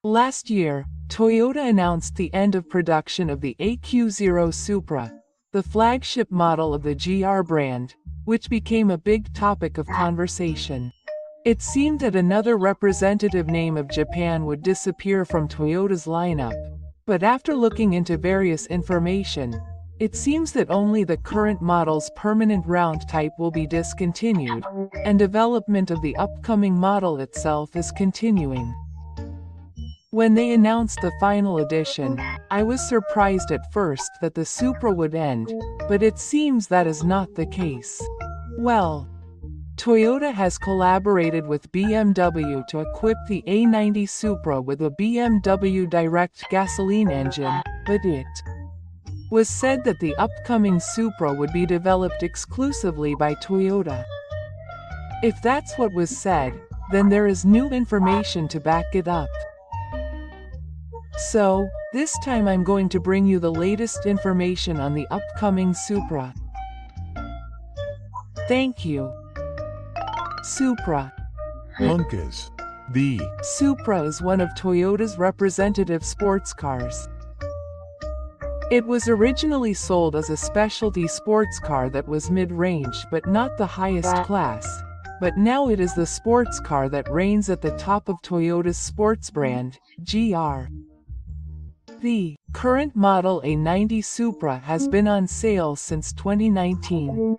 Last year, Toyota announced the end of production of the AQ0 Supra, the flagship model of the Gr brand, which became a big topic of conversation. It seemed that another representative name of Japan would disappear from Toyota's lineup, but after looking into various information, it seems that only the current model's permanent round type will be discontinued, and development of the upcoming model itself is continuing. When they announced the final edition, I was surprised at first that the Supra would end, but it seems that is not the case. Well, Toyota has collaborated with BMW to equip the A90 Supra with a BMW direct gasoline engine, but it was said that the upcoming Supra would be developed exclusively by Toyota. If that's what was said, then there is new information to back it up. So, this time I'm going to bring you the latest information on the upcoming Supra. Thank you. Supra. Hunkas. The Supra is one of Toyota's representative sports cars. It was originally sold as a specialty sports car that was mid-range but not the highest class, but now it is the sports car that reigns at the top of Toyota's sports brand, Gr. The current model A90 Supra has been on sale since 2019.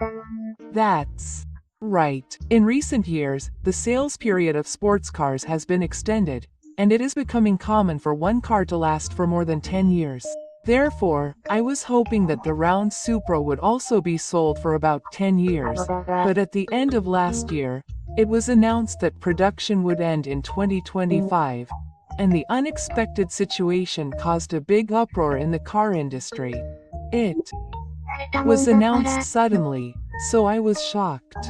That's right. In recent years, the sales period of sports cars has been extended, and it is becoming common for one car to last for more than 10 years. Therefore, I was hoping that the round Supra would also be sold for about 10 years, but at the end of last year, it was announced that production would end in 2025, and the unexpected situation caused a big uproar in the car industry. It was announced suddenly, so I was shocked.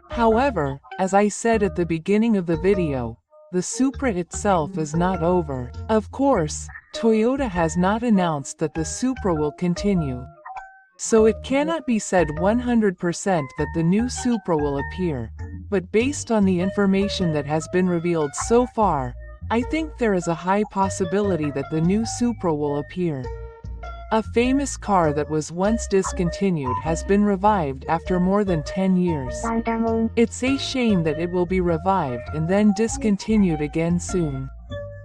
However, as I said at the beginning of the video, the Supra itself is not over. Of course, Toyota has not announced that the Supra will continue. So it cannot be said 100% that the new Supra will appear, but based on the information that has been revealed so far, I think there is a high possibility that the new Supra will appear. A famous car that was once discontinued has been revived after more than 10 years. It's a shame that it will be revived and then discontinued again soon.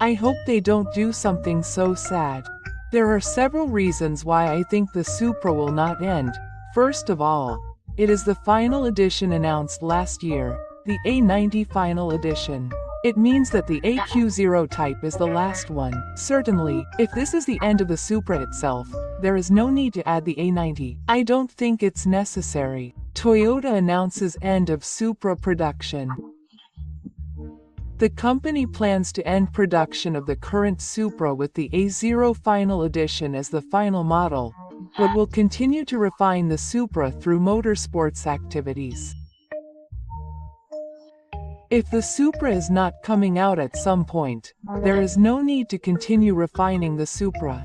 I hope they don't do something so sad. There are several reasons why I think the Supra will not end. First of all, it is the final edition announced last year, the A90 final edition. It means that the AQ0 type is the last one. Certainly, if this is the end of the Supra itself, there is no need to add the A90. I don't think it's necessary. Toyota announces end of Supra production. The company plans to end production of the current Supra with the A0 final edition as the final model, but will continue to refine the Supra through motorsports activities. If the Supra is not coming out at some point, there is no need to continue refining the Supra.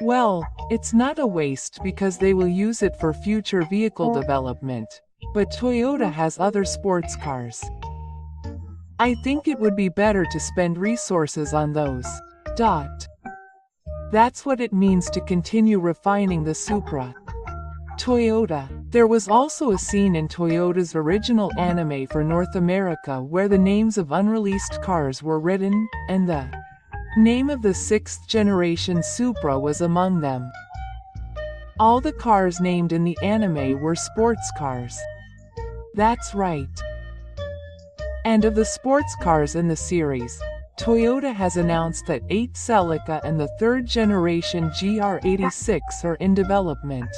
Well, it's not a waste because they will use it for future vehicle development, but Toyota has other sports cars. I think it would be better to spend resources on those. That's what it means to continue refining the Supra. Toyota. There was also a scene in Toyota's original anime for North America where the names of unreleased cars were written, and the name of the 6th generation Supra was among them. All the cars named in the anime were sports cars. That's right. And of the sports cars in the series, Toyota has announced that 8 Celica and the 3rd generation GR86 are in development.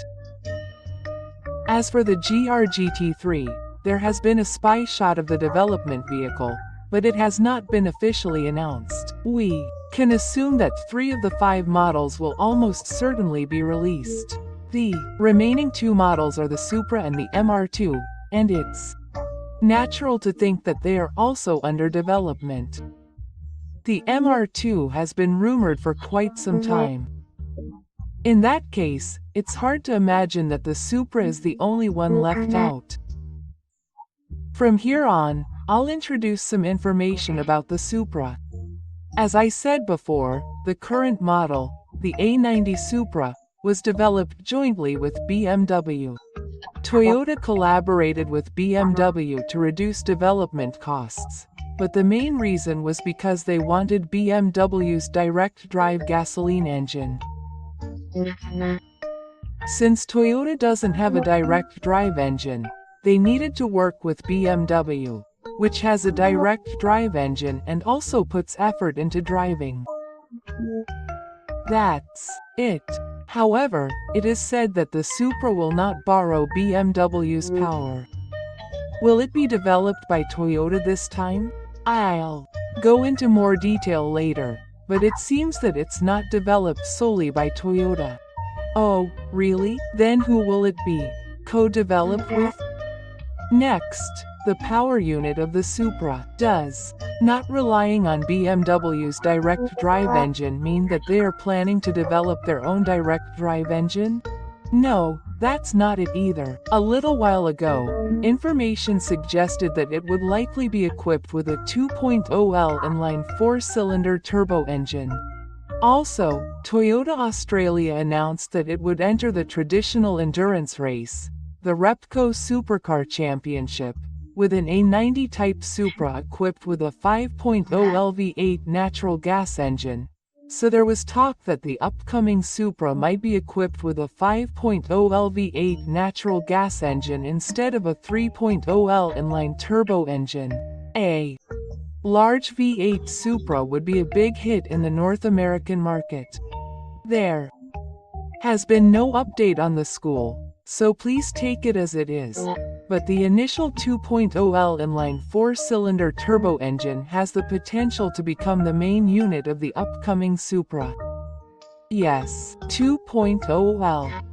As for the Gr GT3, there has been a spy shot of the development vehicle, but it has not been officially announced. We can assume that 3 of the 5 models will almost certainly be released. The remaining 2 models are the Supra and the MR2, and it's natural to think that they are also under development. The MR2 has been rumored for quite some time. In that case, it's hard to imagine that the Supra is the only one left out. From here on, I'll introduce some information about the Supra. As I said before, the current model, the A90 Supra, was developed jointly with BMW. Toyota collaborated with BMW to reduce development costs, but the main reason was because they wanted BMW's direct-drive gasoline engine. Since Toyota doesn't have a direct-drive engine, they needed to work with BMW, which has a direct-drive engine and also puts effort into driving. That's it. However, it is said that the Supra will not borrow BMW's power. Will it be developed by Toyota this time? I'll go into more detail later, but it seems that it's not developed solely by Toyota. Oh, really? Then who will it be co-developed with? Next, the power unit of the Supra. Does not relying on BMW's direct drive engine mean that they are planning to develop their own direct drive engine? No, that's not it either. A little while ago, information suggested that it would likely be equipped with a 2.0L inline 4-cylinder turbo engine. Also, Toyota Australia announced that it would enter the traditional endurance race, the Repco Supercar Championship, with an A90 Type Supra equipped with a 5.0 LV8 natural gas engine, so there was talk that the upcoming Supra might be equipped with a 5.0 LV8 natural gas engine instead of a 3.0L inline turbo engine. A large V8 Supra would be a big hit in the North American market. There has been no update on the school, so please take it as it is. But the initial 2.0L inline 4-cylinder turbo engine has the potential to become the main unit of the upcoming Supra. Yes, 2.0L.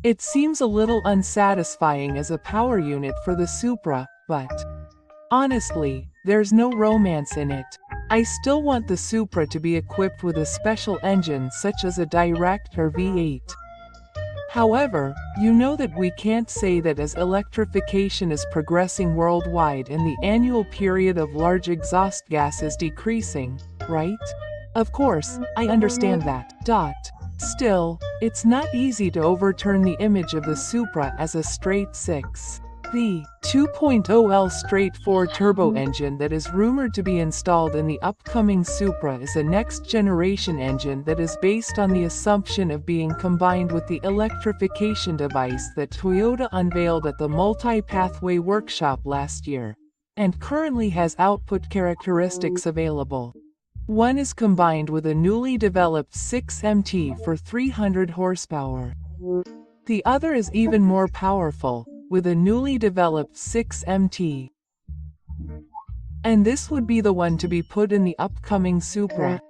It seems a little unsatisfying as a power unit for the Supra, but honestly, there's no romance in it. I still want the Supra to be equipped with a special engine such as a direct or V8. However, you know that we can't say that as electrification is progressing worldwide and the annual period of large exhaust gas is decreasing, right? Of course, I understand that. Still, it's not easy to overturn the image of the Supra as a straight 6. The 2.0L straight 4 turbo engine that is rumored to be installed in the upcoming Supra is a next-generation engine that is based on the assumption of being combined with the electrification device that Toyota unveiled at the Multi-Pathway Workshop last year, and currently has output characteristics available. One is combined with a newly developed 6MT for 300 horsepower. The other is even more powerful, with a newly developed 6MT. And this would be the one to be put in the upcoming Supra.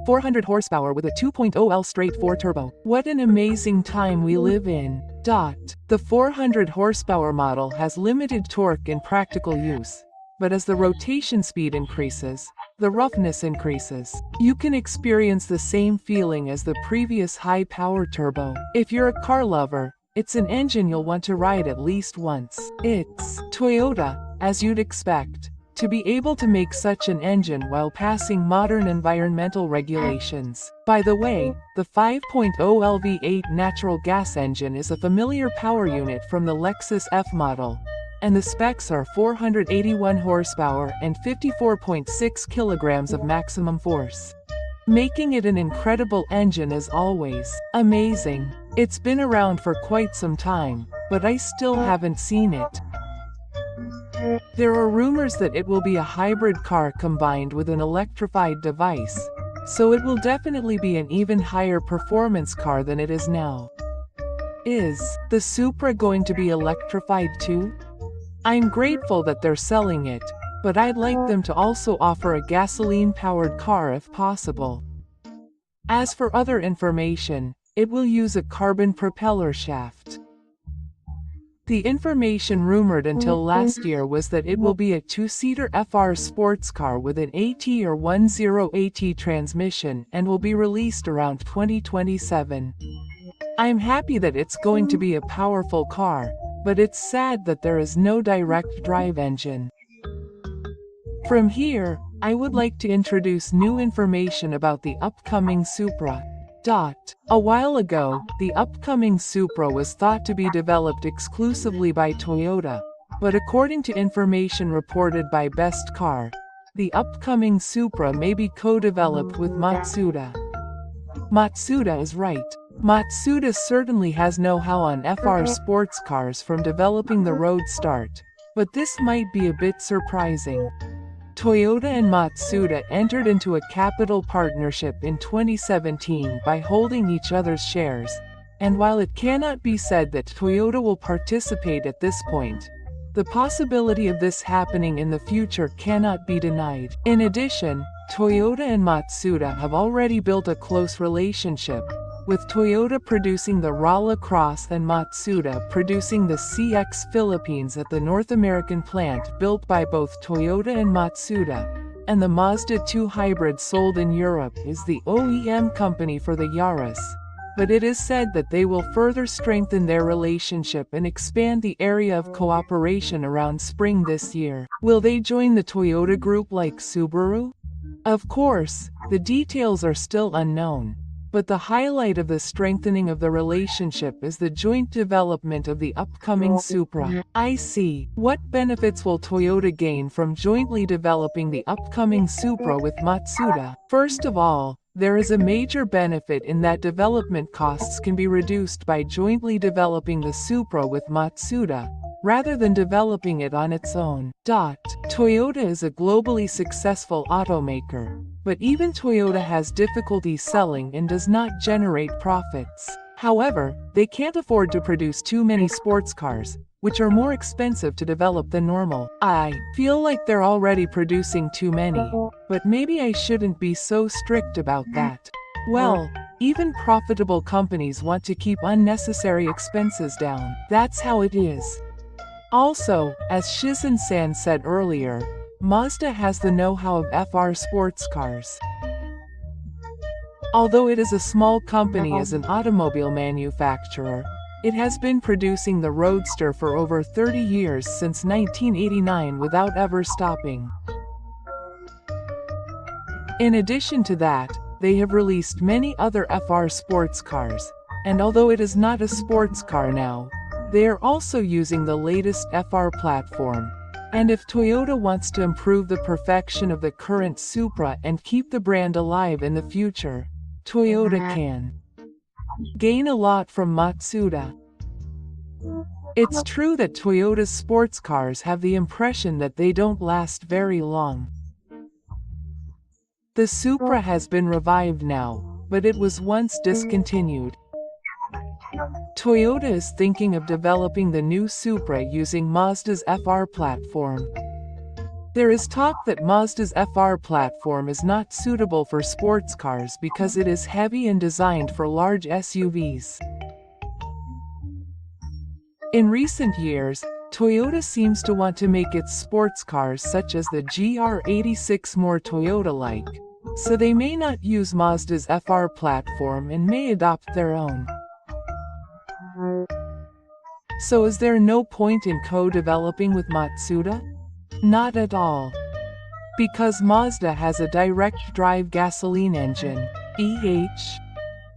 400 horsepower with a 2.0L straight 4 turbo. What an amazing time we live in. The 400 horsepower model has limited torque in practical use, but as the rotation speed increases, the roughness increases. You can experience the same feeling as the previous high-power turbo. If you're a car lover, it's an engine you'll want to ride at least once. It's Toyota, as you'd expect, to be able to make such an engine while passing modern environmental regulations. By the way, the 5.0 LV8 natural gas engine is a familiar power unit from the Lexus F model, and the specs are 481 horsepower and 54.6 kilograms of maximum force, making it an incredible engine as always. Amazing. It's been around for quite some time, but I still haven't seen it. There are rumors that it will be a hybrid car combined with an electrified device, so it will definitely be an even higher performance car than it is now. Is the Supra going to be electrified too? I'm grateful that they're selling it, but I'd like them to also offer a gasoline-powered car if possible. As for other information, it will use a carbon propeller shaft. The information rumored until last year was that it will be a 2-seater FR sports car with an AT or 10AT transmission and will be released around 2027. I'm happy that it's going to be a powerful car, but it's sad that there is no direct drive engine. From here, I would like to introduce new information about the upcoming Supra. A while ago, the upcoming Supra was thought to be developed exclusively by Toyota, but according to information reported by Best Car, the upcoming Supra may be co-developed with Matsuda. Matsuda is right. Matsuda certainly has know-how on FR sports cars from developing the Road Start, but this might be a bit surprising. Toyota and Matsuda entered into a capital partnership in 2017 by holding each other's shares, and while it cannot be said that Toyota will participate at this point, the possibility of this happening in the future cannot be denied. In addition, Toyota and Matsuda have already built a close relationship, with Toyota producing the Rala Cross and Matsuda producing the CX Philippines at the North American plant built by both Toyota and Matsuda, and the Mazda 2 hybrid sold in Europe is the OEM company for the Yaris. But it is said that they will further strengthen their relationship and expand the area of cooperation around spring this year. Will they join the Toyota group like Subaru? Of course, the details are still unknown. But the highlight of the strengthening of the relationship is the joint development of the upcoming Supra. I see. What benefits will Toyota gain from jointly developing the upcoming Supra with Matsuda? First of all, there is a major benefit in that development costs can be reduced by jointly developing the Supra with Matsuda, rather than developing it on its own. Toyota is a globally successful automaker, but even Toyota has difficulty selling and does not generate profits. However, they can't afford to produce too many sports cars, which are more expensive to develop than normal. I feel like they're already producing too many, but maybe I shouldn't be so strict about that. Well, even profitable companies want to keep unnecessary expenses down. That's how it is. Also, as Shizen-san said earlier, Mazda has the know-how of FR sports cars. Although it is a small company as an automobile manufacturer, it has been producing the Roadster for over 30 years since 1989 without ever stopping. In addition to that, they have released many other FR sports cars, and although it is not a sports car now, they are also using the latest FR platform. And if Toyota wants to improve the perfection of the current Supra and keep the brand alive in the future, Toyota can gain a lot from Matsuda. It's true that Toyota's sports cars have the impression that they don't last very long. The Supra has been revived now, but it was once discontinued. Toyota is thinking of developing the new Supra using Mazda's FR platform. There is talk that Mazda's FR platform is not suitable for sports cars because it is heavy and designed for large SUVs. In recent years, Toyota seems to want to make its sports cars such as the GR86 more Toyota-like, so they may not use Mazda's FR platform and may adopt their own. So is there no point in co-developing with Matsuda? Not at all. Because Mazda has a direct-drive gasoline engine, EH.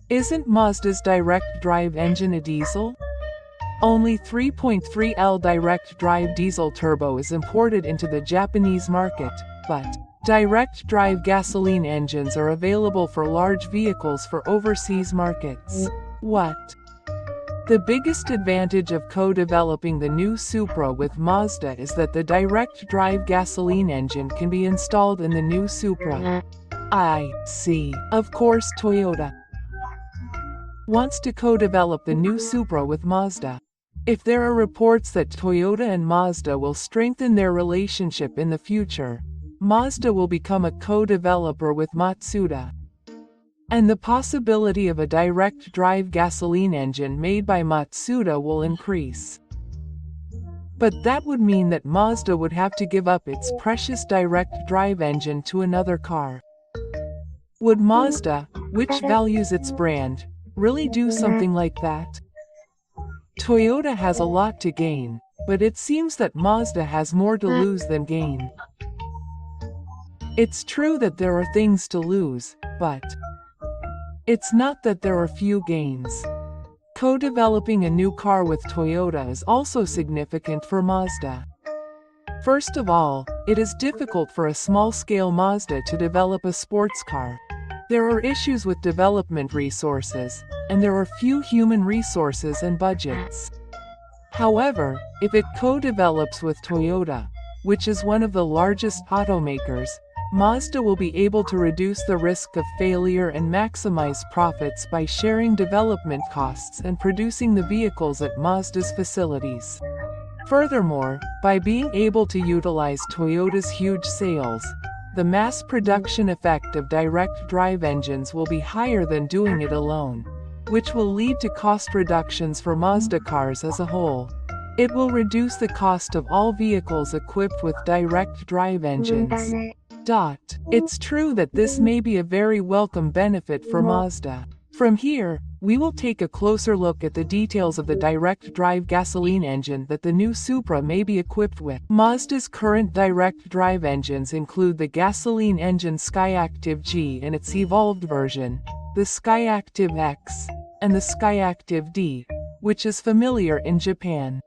Isn't Mazda's direct-drive engine a diesel? Only 3.3L direct-drive diesel turbo is imported into the Japanese market, but direct-drive gasoline engines are available for large vehicles for overseas markets. What? The biggest advantage of co-developing the new Supra with Mazda is that the direct-drive gasoline engine can be installed in the new Supra. I see. Of course Toyota wants to co-develop the new Supra with Mazda. If there are reports that Toyota and Mazda will strengthen their relationship in the future, Mazda will become a co-developer with Matsuda. And the possibility of a direct-drive gasoline engine made by Matsuda will increase. But that would mean that Mazda would have to give up its precious direct-drive engine to another car. Would Mazda, which values its brand, really do something like that? Toyota has a lot to gain, but it seems that Mazda has more to lose than gain. It's true that there are things to lose, but it's not that there are few gains. Co-developing a new car with Toyota is also significant for Mazda. First of all, it is difficult for a small-scale Mazda to develop a sports car. There are issues with development resources, and there are few human resources and budgets. However, if it co-develops with Toyota, which is one of the largest automakers, Mazda will be able to reduce the risk of failure and maximize profits by sharing development costs and producing the vehicles at Mazda's facilities. Furthermore, by being able to utilize Toyota's huge sales, the mass production effect of direct drive engines will be higher than doing it alone, which will lead to cost reductions for Mazda cars as a whole. It will reduce the cost of all vehicles equipped with direct drive engines. It's true that this may be a very welcome benefit for Mazda. From here, we will take a closer look at the details of the direct drive gasoline engine that the new Supra may be equipped with. Mazda's current direct drive engines include the gasoline engine Skyactiv G and its evolved version, the Skyactiv X, and the Skyactiv D, which is familiar in Japan.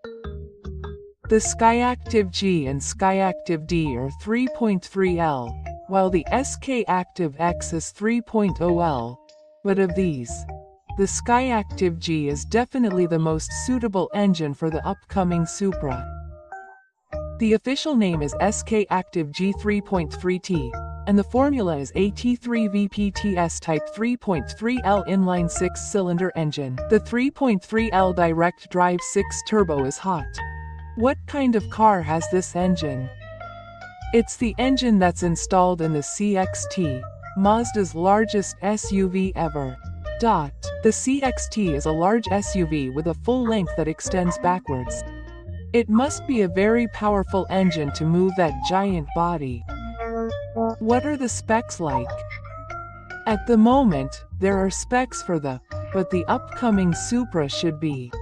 The Skyactiv G and Skyactiv D are 3.3L, while the Skyactiv X is 3.0L. But of these, the Skyactiv G is definitely the most suitable engine for the upcoming Supra. The official name is Skyactiv G 3.3T, and the formula is a T3VPTS Type 3.3L inline 6-cylinder engine. The 3.3L direct drive 6 turbo is hot. What kind of car has this engine? It's the engine that's installed in the CX-T, Mazda's largest SUV ever. The CX-T is a large SUV with a full length that extends backwards. It must be a very powerful engine to move that giant body. What are the specs like? At the moment, there are specs for but the upcoming Supra should be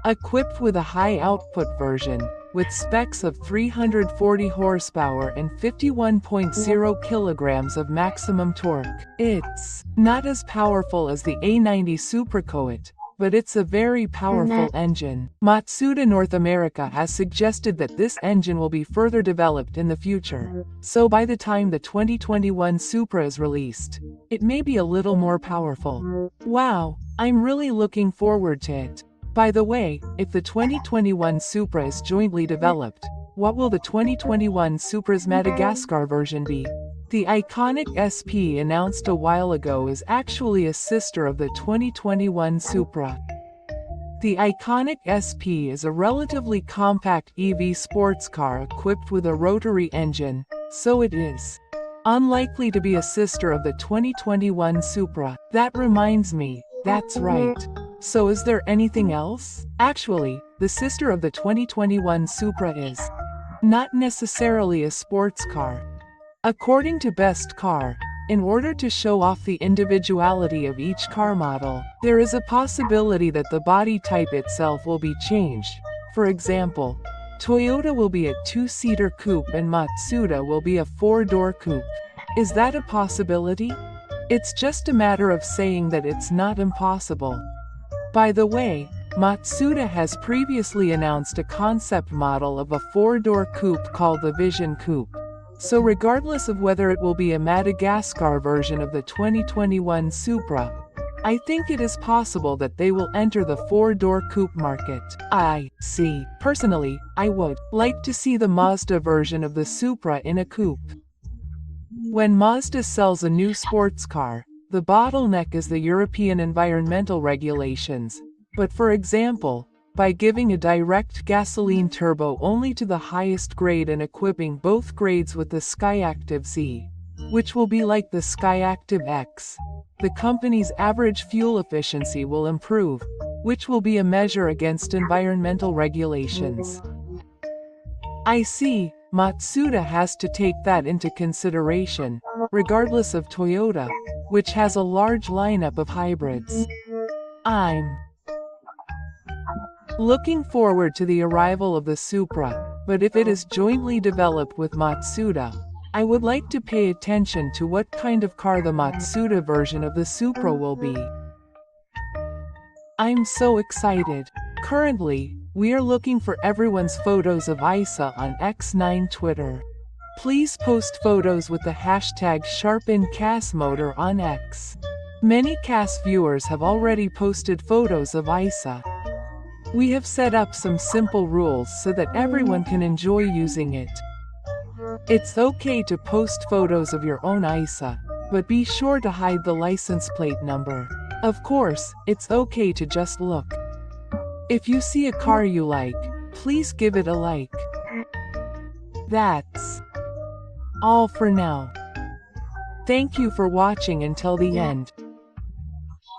equipped with a high-output version, with specs of 340 horsepower and 51.0 kilograms of maximum torque. It's not as powerful as the A90 Supracoat, but it's a very powerful engine. Matsuda North America has suggested that this engine will be further developed in the future, so by the time the 2021 Supra is released, it may be a little more powerful. Wow, I'm really looking forward to it. By the way, if the 2021 Supra is jointly developed, what will the 2021 Supra's Madagascar version be? The iconic SP announced a while ago is actually a sister of the 2021 Supra. The iconic SP is a relatively compact EV sports car equipped with a rotary engine, so it is unlikely to be a sister of the 2021 Supra. That reminds me, that's right. So is there anything else? Actually, the sister of the 2021 Supra is not necessarily a sports car. According to Best Car, in order to show off the individuality of each car model, there is a possibility that the body type itself will be changed. For example, Toyota will be a 2-seater coupe and Matsuda will be a 4-door coupe. Is that a possibility? It's just a matter of saying that it's not impossible. By the way, Matsuda has previously announced a concept model of a 4-door coupe called the Vision Coupe. So regardless of whether it will be a Madagascar version of the 2021 Supra, I think it is possible that they will enter the 4-door coupe market. I see. Personally, I would like to see the Mazda version of the Supra in a coupe. When Mazda sells a new sports car, the bottleneck is the European environmental regulations, but for example, by giving a direct gasoline turbo only to the highest grade and equipping both grades with the Skyactiv Z, which will be like the Skyactiv X, the company's average fuel efficiency will improve, which will be a measure against environmental regulations. I see, Matsuda has to take that into consideration, regardless of Toyota, which has a large lineup of hybrids. I'm looking forward to the arrival of the Supra, but if it is jointly developed with Matsuda, I would like to pay attention to what kind of car the Matsuda version of the Supra will be. I'm so excited. Currently, we are looking for everyone's photos of Isa on X9 Twitter. Please post photos with the hashtag #SharpenCasMotor on X. Many CAS viewers have already posted photos of Isa. We have set up some simple rules so that everyone can enjoy using it. It's okay to post photos of your own Isa, but be sure to hide the license plate number. Of course, it's okay to just look. If you see a car you like, please give it a like. That's all for now. Thank you for watching until the end.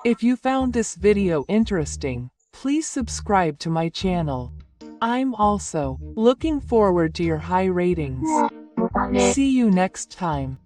If you found this video interesting, please subscribe to my channel. I'm also looking forward to your high ratings. See you next time.